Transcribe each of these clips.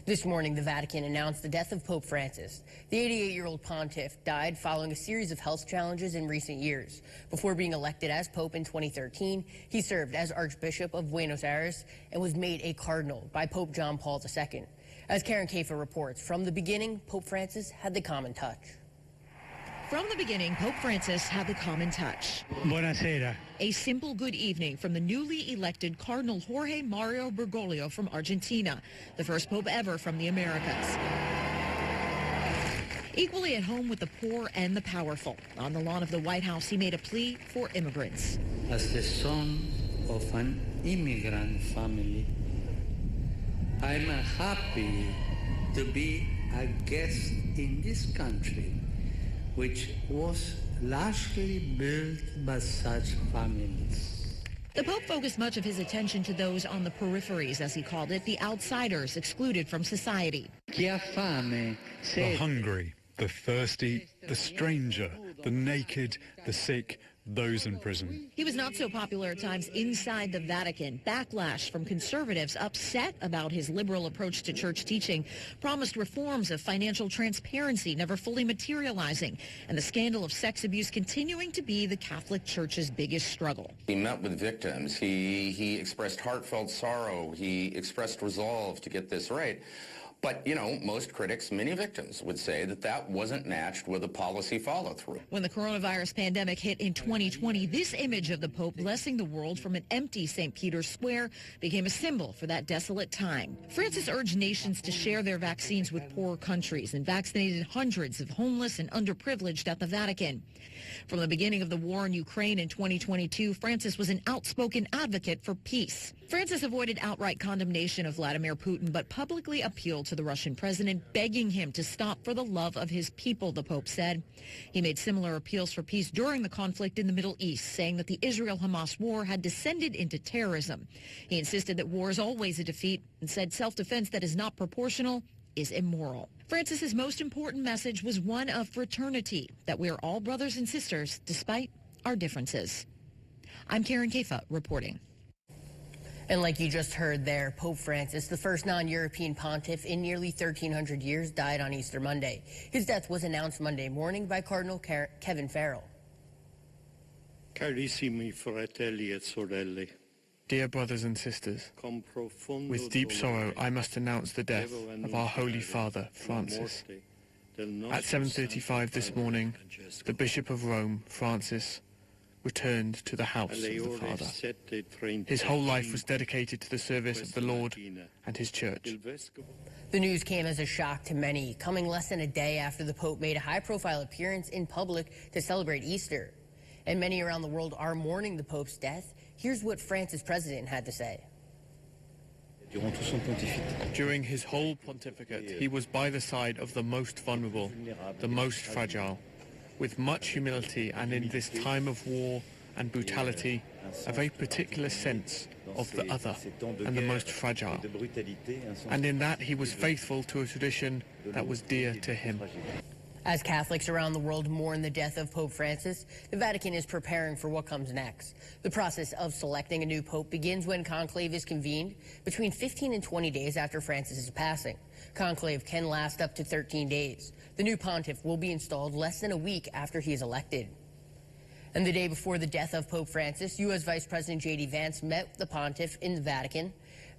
This morning, the Vatican announced the death of Pope Francis. The 88-year-old pontiff died following a series of health challenges in recent years. Before being elected as Pope in 2013, he served as Archbishop of Buenos Aires and was made a cardinal by Pope John Paul II. As Karen Kafer reports, from the beginning, Pope Francis had the common touch. From the beginning, Pope Francis had the common touch. Buonasera. A simple good evening from the newly elected Cardinal Jorge Mario Bergoglio from Argentina, the first pope ever from the Americas. Equally at home with the poor and the powerful. On the lawn of the White House, he made a plea for immigrants. As the son of an immigrant family, I'm happy to be a guest in this country, which was largely built by such families. The Pope focused much of his attention to those on the peripheries, as he called it, the outsiders excluded from society. Chi ha fame, The hungry, the thirsty, the stranger, the naked, the sick, those in prison. He was not so popular at times inside the Vatican. Backlash from conservatives upset about his liberal approach to church teaching, promised reforms of financial transparency never fully materializing, and the scandal of sex abuse continuing to be the Catholic Church's biggest struggle. He met with victims. He expressed heartfelt sorrow. He expressed resolve to get this right. But, you know, most critics, many victims, would say that that wasn't matched with a policy follow-through. When the coronavirus pandemic hit in 2020, this image of the Pope blessing the world from an empty St. Peter's Square became a symbol for that desolate time. Francis urged nations to share their vaccines with poorer countries and vaccinated hundreds of homeless and underprivileged at the Vatican. From the beginning of the war in Ukraine in 2022, Francis was an outspoken advocate for peace. Francis avoided outright condemnation of Vladimir Putin, but publicly appealed to the Russian president, begging him to stop for the love of his people, the Pope said. He made similar appeals for peace during the conflict in the Middle East, saying that the Israel-Hamas war had descended into terrorism. He insisted that war is always a defeat and said self-defense that is not proportional is immoral. Francis's most important message was one of fraternity, that we are all brothers and sisters despite our differences. I'm Karen Kafer reporting. And like you just heard there, Pope Francis, the first non-European pontiff in nearly 1,300 years, died on Easter Monday. His death was announced Monday morning by Cardinal Kevin Farrell. Carissimi fratelli et sorelle. Dear brothers and sisters, with deep sorrow I must announce the death of our Holy Father, Francis. At 7:35 this morning, the Bishop of Rome, Francis, returned to the house of the Father. His whole life was dedicated to the service of the Lord and his church. The news came as a shock to many, coming less than a day after the Pope made a high-profile appearance in public to celebrate Easter. And many around the world are mourning the Pope's death. Here's what France's president had to say. During his whole pontificate, he was by the side of the most vulnerable, the most fragile. With much humility and in this time of war and brutality, a very particular sense of the other and the most fragile. And in that he was faithful to a tradition that was dear to him. As Catholics around the world mourn the death of Pope Francis, the Vatican is preparing for what comes next. The process of selecting a new pope begins when conclave is convened between 15 and 20 days after Francis's passing. Conclave can last up to 13 days. The new pontiff will be installed less than a week after he is elected. And the day before the death of Pope Francis, U.S. Vice President J.D. Vance met the pontiff in the Vatican.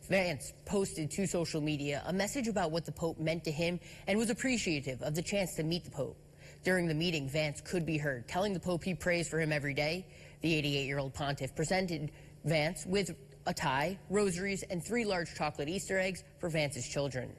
Vance posted to social media a message about what the Pope meant to him and was appreciative of the chance to meet the Pope. During the meeting, Vance could be heard telling the Pope he prays for him every day. The 88-year-old pontiff presented Vance with a tie, rosaries, and 3 large chocolate Easter eggs for Vance's children.